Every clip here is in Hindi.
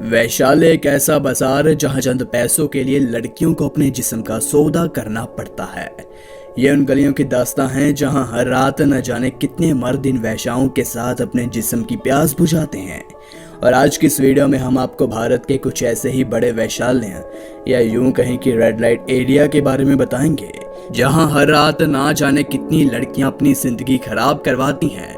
वैशाली एक ऐसा बाजार है जहां चंद पैसों के लिए लड़कियों को अपने जिस्म का सौदा करना पड़ता है। ये उन गलियों की दास्तां है जहां हर रात न जाने कितने मर्द इन वैश्याओं के साथ अपने जिस्म की प्यास बुझाते हैं। और आज की इस वीडियो में हम आपको भारत के कुछ ऐसे ही बड़े वैश्यालय या यूं कहें कि रेड लाइट एरिया के बारे में बताएंगे, जहां हर रात ना जाने कितनी लड़कियां अपनी जिंदगी खराब करवाती हैं।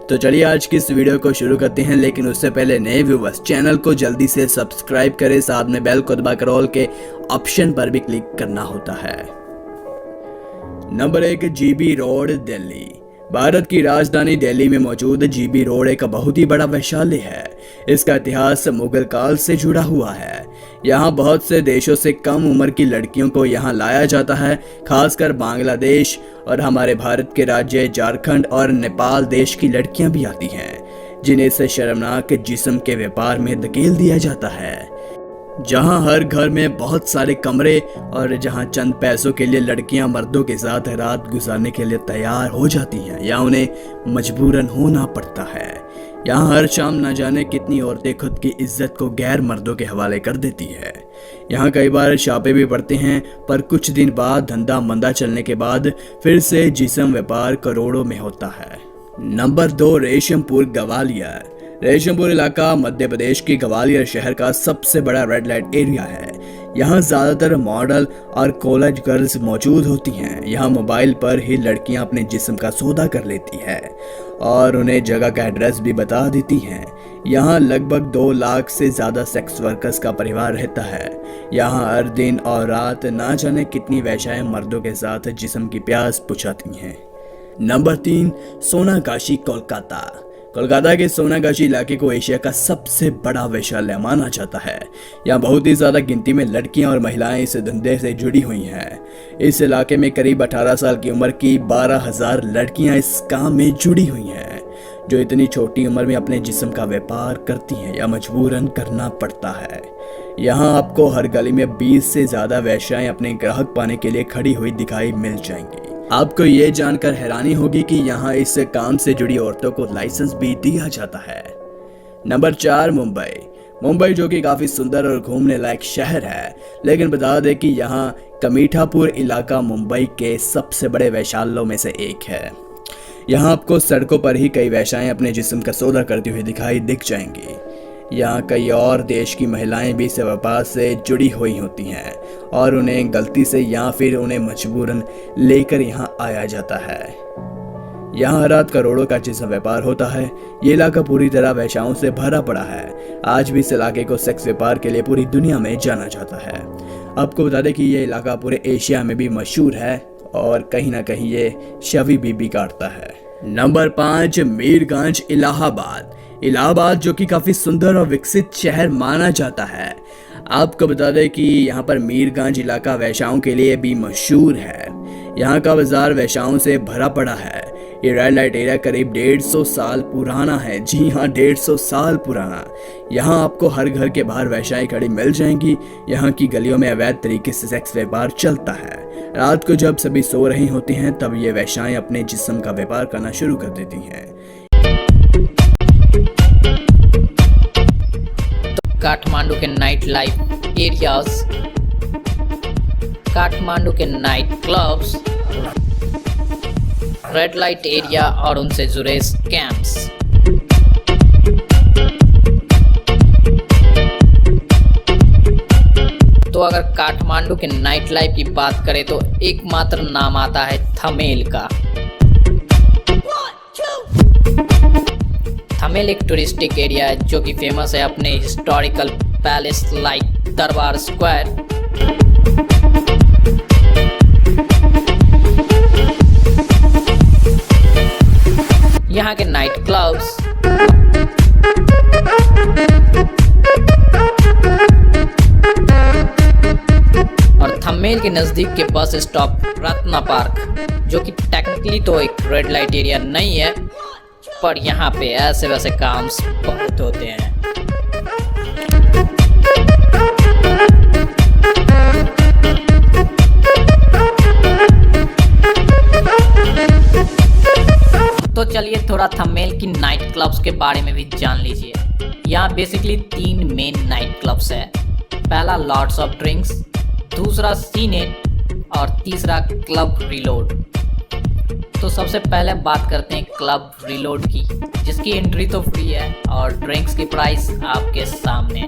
तो चलिए आज की इस वीडियो को शुरू करते हैं, लेकिन उससे पहले नए व्यूवर्स चैनल को जल्दी से सब्सक्राइब करें, साथ में बेल को दबाकर ऑल के ऑप्शन पर भी क्लिक करना होता है। Number 1, GB road, Delhi. Bharat की राजधानी दिल्ली में मौजूद जीबी रोड एक बहुत ही बड़ा वैश्यालय है। इसका इतिहास मुगल काल से जुड़ा हुआ है। यहाँ बहुत से देशों से कम उम्र की लड़कियों को यहाँ लाया जाता है, खासकर बांग्लादेश और हमारे भारत के राज्य झारखंड और नेपाल देश की लड़कियां भी आती हैं, जिन्हें से शर्मनाक जिस्म के व्यापार में धकेल दिया जाता है। जहां हर घर में बहुत सारे कमरे और जहां चंद पैसों के लिए लड़कियां मर्दों के साथ रात गुजारने के लिए तैयार हो जाती हैं या उन्हें मजबूरन होना पड़ता है। यहाँ हर शाम न जाने कितनी औरतें खुद की इज्जत को गैर मर्दों के हवाले कर देती है। यहाँ कई बार छापे भी पड़ते हैं, पर कुछ दिन बाद धंधा मंदा चलने के बाद फिर से जिस्म व्यापार करोड़ों में होता है। नंबर 2, रेशमपुर, ग्वालियर। रेशमपुर इलाका मध्य प्रदेश के ग्वालियर शहर का सबसे बड़ा रेड लाइट एरिया है। यहाँ ज्यादातर मॉडल और कॉलेज गर्ल्स मौजूद होती हैं। यहाँ मोबाइल पर ही लड़कियाँ अपने जिस्म का सौदा कर लेती है और उन्हें जगह का एड्रेस भी बता देती हैं। यहाँ लगभग 2 लाख से ज्यादा सेक्स वर्कर्स का परिवार रहता है। यहाँ हर दिन और रात ना जाने कितनी वैश्याएं मर्दों के साथ जिस्म की प्यास बुझाती हैं। नंबर 3, सोनागाछी, कोलकाता। कोलकाता के सोनागाछी इलाके को एशिया का सबसे बड़ा वैश्यालय माना जाता है। यहाँ बहुत ही ज्यादा गिनती में लड़कियां और महिलाएं इस धंधे से जुड़ी हुई हैं। इस इलाके में करीब 18 साल की उम्र की 12,000 लड़कियां इस काम में जुड़ी हुई हैं, जो इतनी छोटी उम्र में अपने जिस्म का व्यापार करती हैं या मजबूरन करना पड़ता है। यहाँ आपको हर गली में 20 से ज्यादा वैश्याएं अपने ग्राहक पाने के लिए खड़ी हुई दिखाई मिल जाएंगी। आपको ये जानकर हैरानी होगी कि यहाँ इस काम से जुड़ी औरतों को लाइसेंस भी दिया जाता है। नंबर 4, मुंबई। मुंबई जो कि काफी सुंदर और घूमने लायक शहर है, लेकिन बता दें कि यहाँ कमीठापुर इलाका मुंबई के सबसे बड़े वैश्यालयों में से एक है। यहाँ आपको सड़कों पर ही कई वैश्याएं अपने जिस्म का सौदा करती हुई दिखाई दिख जाएंगी। यहाँ कई और देश की महिलाएं भी इस व्यापार से जुड़ी हुई होती हैं और उन्हें गलती से या फिर उन्हें मजबूरन लेकर यहाँ आया जाता है। यहाँ रात करोड़ों का जिस्म व्यापार होता है। ये इलाका पूरी तरह वैश्याओं से भरा पड़ा है। आज भी इस इलाके को सेक्स व्यापार के लिए पूरी दुनिया में जाना जाता है। आपको बता दें कि ये इलाका पूरे एशिया में भी मशहूर है और कहीं ना कहीं ये शवी भी काटता है। नंबर 5, मीरगंज, इलाहाबाद। इलाहाबाद जो कि काफी सुंदर और विकसित शहर माना जाता है। आपको बता दें कि यहाँ पर मीरगंज इलाका वैश्याओं के लिए भी मशहूर है। यहाँ का बाजार वैश्याओं से भरा पड़ा है। ये रेड लाइट एरिया करीब 150 साल पुराना है। जी हाँ, 150 साल पुराना। यहाँ आपको हर घर के बाहर वैश्याएं खड़ी मिल जाएंगी। यहाँ की गलियों में अवैध तरीके से सेक्स व्यापार चलता है। रात को जब सभी सो रही होती हैं, तब ये वैश्याएं अपने जिस्म का व्यापार करना शुरू कर देती हैं। काठमांडू के नाइट लाइफ एरियाज, काठमांडू के night clubs, red light area और उनसे जुड़े स्कैम्स। तो अगर काठमांडू के नाइट लाइफ की बात करें तो एकमात्र नाम आता है थमेल का। थमेल एक टूरिस्टिक एरिया है जो कि फेमस है अपने हिस्टोरिकल पैलेस लाइक दरबार स्क्वायर, यहाँ के नाइट क्लब्स, और थमेल के नजदीक के बस स्टॉप रत्ना पार्क, जो कि टेक्निकली तो एक रेड लाइट एरिया नहीं है, पर यहाँ पे ऐसे वैसे काम बहुत होते हैं। तो चलिए थोड़ा थमेल की नाइट क्लब्स के बारे में भी जान लीजिए। यहाँ बेसिकली 3 मेन नाइट क्लब्स है। पहला लॉर्ड्स ऑफ ड्रिंक्स, दूसरा सीनेट और तीसरा क्लब रिलोड। तो सबसे पहले बात करते हैं क्लब रिलोड की, जिसकी एंट्री तो फ्री है और ड्रिंक्स की प्राइस आपके सामने।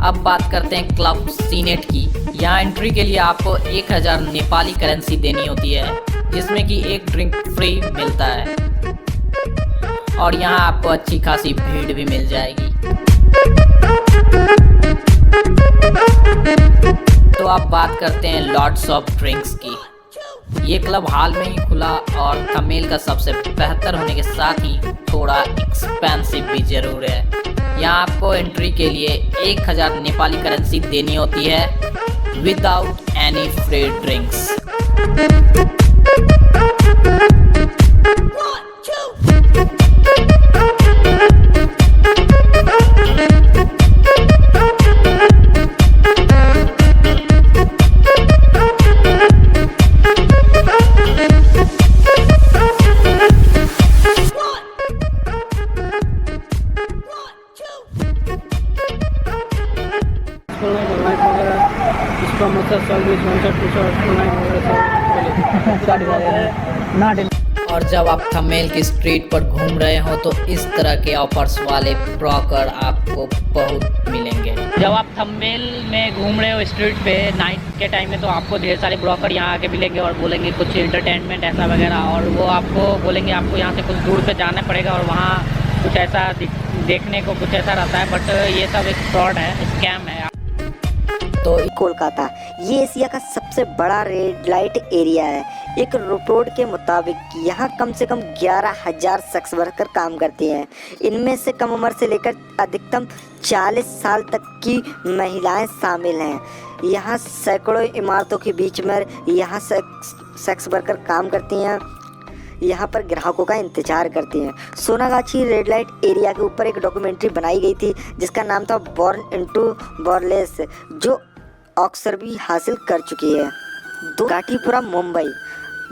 अब बात करते हैं क्लब सीनेट की। यहाँ एंट्री के लिए आपको 1000 नेपाली करेंसी देनी होती है, जिसमें कि एक ड्रिंक फ्री मिलता है और यहाँ आपको अच्छी खासी भीड़ भी मिल जाएगी। तो अब बात करते हैं लॉर्ड्स ऑफ ड्रिंक्स की। ये क्लब हाल में ही खुला और थंबनेल का सबसे बेहतर होने के साथ ही थोड़ा एक्सपेंसिव भी जरूर है। यहाँ आपको एंट्री के लिए 1000 नेपाली करेंसी देनी होती है विदाउट एनी फ्री ड्रिंक्स। और जब आप थंबनेल की स्ट्रीट पर घूम रहे हो तो इस तरह के ऑफर्स वाले ब्रोकर आपको बहुत मिलेंगे। जब आप थंबनेल में घूम रहे हो स्ट्रीट पे नाइट के टाइम में, तो आपको ढेर सारे ब्रोकर यहाँ आके मिलेंगे और बोलेंगे कुछ एंटरटेनमेंट ऐसा वगैरह, और वो आपको बोलेंगे आपको यहाँ से कुछ दूर पे जाना पड़ेगा और वहाँ कुछ ऐसा देखने को कुछ ऐसा रहता है, बट ये सब एक फ्रॉड है, स्कैम है। तो कोलकाता ये एशिया का सबसे बड़ा रेड लाइट एरिया है। एक रिपोर्ट के मुताबिक यहाँ कम से कम 11,000 सेक्स वर्कर काम करते हैं। इनमें से कम उम्र से लेकर अधिकतम 40 साल तक की महिलाएं शामिल हैं। यहाँ सैकड़ों इमारतों के बीच में यहाँ सेक्स वर्कर काम करती हैं। यहाँ पर ग्राहकों का इंतजार करती हैं। सोनागाछी रेड लाइट एरिया के ऊपर एक डॉक्यूमेंट्री बनाई गई थी जिसका नाम था बॉर्न इनटू बॉर्नलेस, जो ऑस्कर भी हासिल कर चुकी है। गाटीपुरा मुंबई।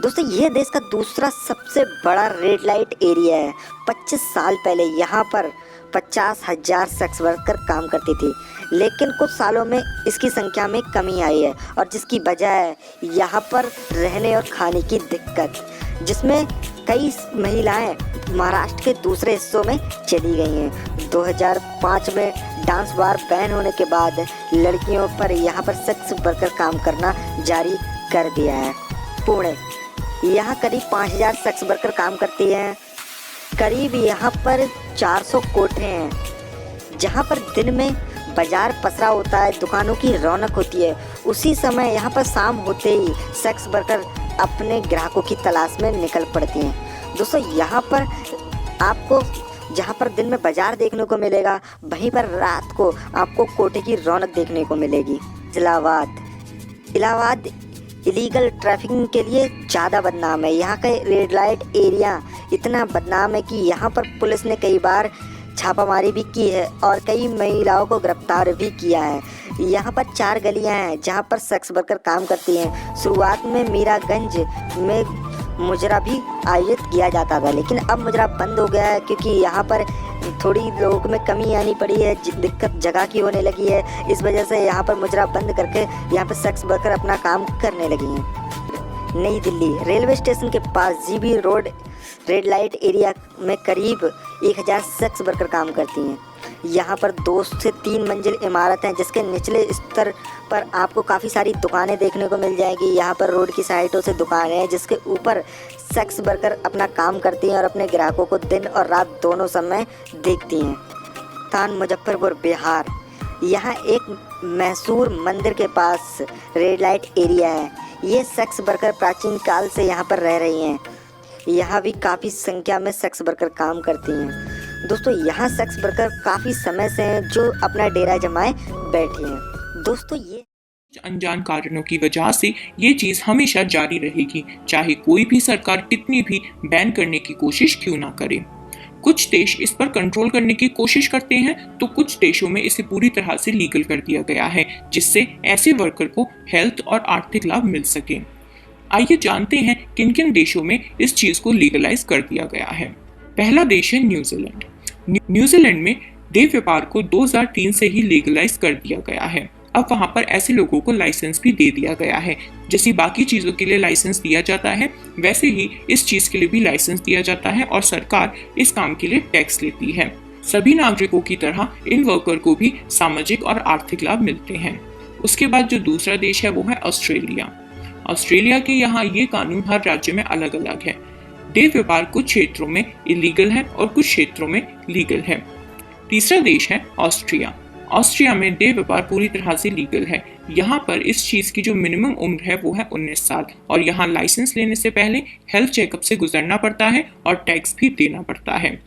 दोस्तों ये देश का दूसरा सबसे बड़ा रेड लाइट एरिया है। 25 साल पहले यहाँ पर 50,000 सेक्स वर्कर काम करती थी, लेकिन कुछ सालों में इसकी संख्या में कमी आई है और जिसकी वजह है यहाँ पर रहने और खाने की दिक्कत, जिसमें कई महिलाएं महाराष्ट्र के दूसरे हिस्सों में चली गई हैं। 2005 में डांस बार बैन होने के बाद लड़कियों पर यहाँ पर सेक्स वर्कर काम करना जारी कर दिया है। पुणे, यहाँ करीब 5,000 सेक्स वर्कर काम करती हैं। करीब यहाँ पर 400 कोठे हैं जहाँ पर दिन में बाजार पसरा होता है, दुकानों की रौनक होती है। उसी समय यहाँ पर शाम होते ही सेक्स वर्कर अपने ग्राहकों की तलाश में निकल पड़ती हैं। दोस्तों यहाँ पर आपको जहाँ पर दिन में बाजार देखने को मिलेगा, वहीं पर रात को आपको कोठे की रौनक देखने को मिलेगी। इलाहाबाद इलीगल ट्रैफिकिंग के लिए ज़्यादा बदनाम है। यहाँ का रेड लाइट एरिया इतना बदनाम है कि यहाँ पर पुलिस ने कई बार छापामारी भी की है और कई महिलाओं को गिरफ्तार भी किया है। यहाँ पर 4 गलियाँ हैं जहाँ पर सेक्स वर्कर काम करती हैं। शुरुआत में मीरागंज में मुजरा भी आयोजित किया जाता था, लेकिन अब मुजरा बंद हो गया है क्योंकि यहाँ पर थोड़ी लोगों में कमी आनी पड़ी है, दिक्कत जगह की होने लगी है। इस वजह से यहाँ पर मुजरा बंद करके यहाँ पर सेक्स वर्कर अपना काम करने लगी हैं। नई दिल्ली रेलवे स्टेशन के पास GB road red light area में करीब 1000 सेक्स वर्कर काम करती हैं। यहाँ पर 2 से 3 मंजिल इमारत हैं जिसके निचले स्तर पर आपको काफ़ी सारी दुकानें देखने को मिल जाएगी। यहाँ पर रोड की साइडों से दुकानें हैं जिसके ऊपर सेक्स वर्कर अपना काम करती हैं और अपने ग्राहकों को दिन और रात दोनों समय देखती हैं। थान मुजफ्फरपुर बिहार, यहाँ एक मैसूर मंदिर के पास रेड लाइट एरिया है। ये सेक्स वर्कर प्राचीन काल से यहाँ पर रह रही हैं। यहाँ भी काफ़ी संख्या में सेक्स वर्कर काम करती हैं। दोस्तों यहाँ सेक्स वर्कर काफ़ी समय से हैं जो अपना डेरा जमाए बैठे हैं। दोस्तों ये अनजान कारणों की वजह से ये चीज़ हमेशा जारी रहेगी, चाहे कोई भी सरकार कितनी भी बैन करने की कोशिश क्यों ना करे। कुछ देश इस पर कंट्रोल करने की कोशिश करते हैं तो कुछ देशों में इसे पूरी तरह से लीगल कर दिया गया है, जिससे ऐसे वर्कर को हेल्थ और आर्थिक लाभ मिल सके। आइए जानते हैं किन किन देशों में इस चीज को लीगलाइज कर दिया गया है। पहला देश है न्यूजीलैंड। न्यूजीलैंड में देह व्यापार को 2003 से ही लीगलाइज कर दिया गया है। अब वहां पर ऐसे लोगों को लाइसेंस भी दे दिया गया है। जैसे बाकी चीजों के लिए लाइसेंस दिया जाता है, वैसे ही इस चीज के लिए भी लाइसेंस दिया जाता है और सरकार इस काम के लिए टैक्स लेती है। सभी नागरिकों की तरह इन वर्कर को भी सामाजिक और आर्थिक लाभ मिलते हैं। उसके बाद जो दूसरा देश है वो है ऑस्ट्रेलिया। ऑस्ट्रेलिया के यहाँ ये कानून हर राज्य में अलग अलग है। देह व्यापार कुछ क्षेत्रों में इलीगल है और कुछ क्षेत्रों में लीगल है। तीसरा देश है ऑस्ट्रिया। ऑस्ट्रिया में देह व्यापार पूरी तरह से लीगल है। यहाँ पर इस चीज की जो मिनिमम उम्र है वो है 19 साल और यहाँ लाइसेंस लेने से पहले हेल्थ चेकअप से गुजरना पड़ता है और टैक्स भी देना पड़ता है।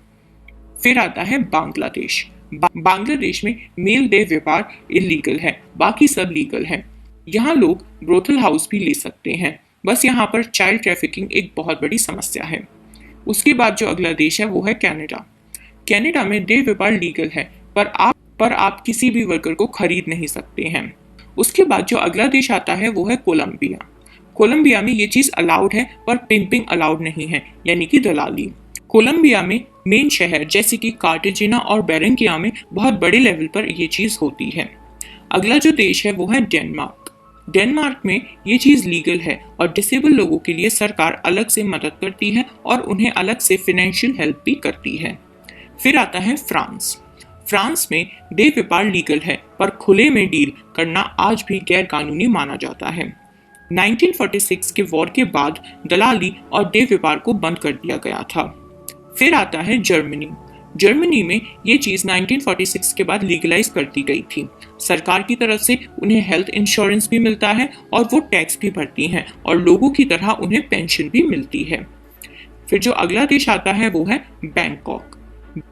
फिर आता है बांग्लादेश। बांग्लादेश में मेल देह व्यापार इलीगल है, बाकी सब लीगल है। यहाँ लोग ब्रोथल हाउस भी ले सकते हैं, बस यहाँ पर चाइल्ड ट्रैफिकिंग एक बहुत बड़ी समस्या है। उसके बाद जो अगला देश है वो है कनाडा। कनाडा में देह व्यापार लीगल है, पर आप किसी भी वर्कर को खरीद नहीं सकते हैं। उसके बाद जो अगला देश आता है वो है कोलंबिया। कोलंबिया में ये चीज अलाउड है पर पिंपिंग अलाउड नहीं है, यानी कि दलाली। कोलंबिया में मेन शहर जैसे कि कार्टेजिना और बेरेंकिया में बहुत बड़े लेवल पर ये चीज होती है। अगला जो देश है वो है डेनमार्क। डेनमार्क में ये चीज लीगल है और डिसेबल लोगों के लिए सरकार अलग से मदद करती है और उन्हें अलग से फाइनेंशियल हेल्प भी करती है। फिर आता है फ्रांस। फ्रांस में देह व्यापार लीगल है पर खुले में डील करना आज भी गैर कानूनी माना जाता है। 1946 के वॉर के बाद दलाली और देह व्यापार को बंद कर दिया गया था। फिर आता है जर्मनी। जर्मनी में ये चीज 1946 के बाद लीगलाइज कर दी गई थी। सरकार की तरफ से उन्हें हेल्थ इंश्योरेंस भी मिलता है और वो टैक्स भी भरती हैं और लोगों की तरह उन्हें पेंशन भी मिलती है। फिर जो अगला देश आता है वो है बैंकॉक।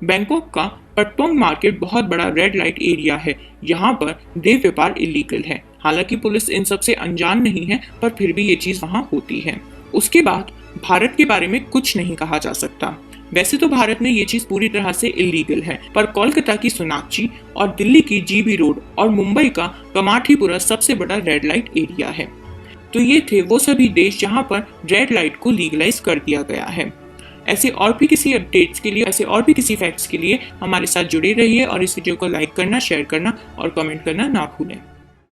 बैंकॉक का पट्टोंग मार्केट बहुत बड़ा रेड लाइट एरिया है। यहाँ पर देह व्यापार इलीगल है। हालांकि पुलिस इन सब से अनजान नहीं है, पर फिर भी ये चीज वहाँ होती है। उसके बाद भारत के बारे में कुछ नहीं कहा जा सकता। वैसे तो भारत में ये चीज पूरी तरह से इलीगल है, पर कोलकाता की सोनाक्षी और दिल्ली की जीबी रोड और मुंबई का कमाठीपुरा सबसे बड़ा रेड लाइट एरिया है। तो ये थे वो सभी देश जहाँ पर रेड लाइट को लीगलाइज कर दिया गया है। ऐसे और भी किसी अपडेट्स के लिए, ऐसे और भी किसी फैक्ट्स के लिए हमारे साथ जुड़े रहिए और इस वीडियो को लाइक करना, शेयर करना और कमेंट करना ना भूलें।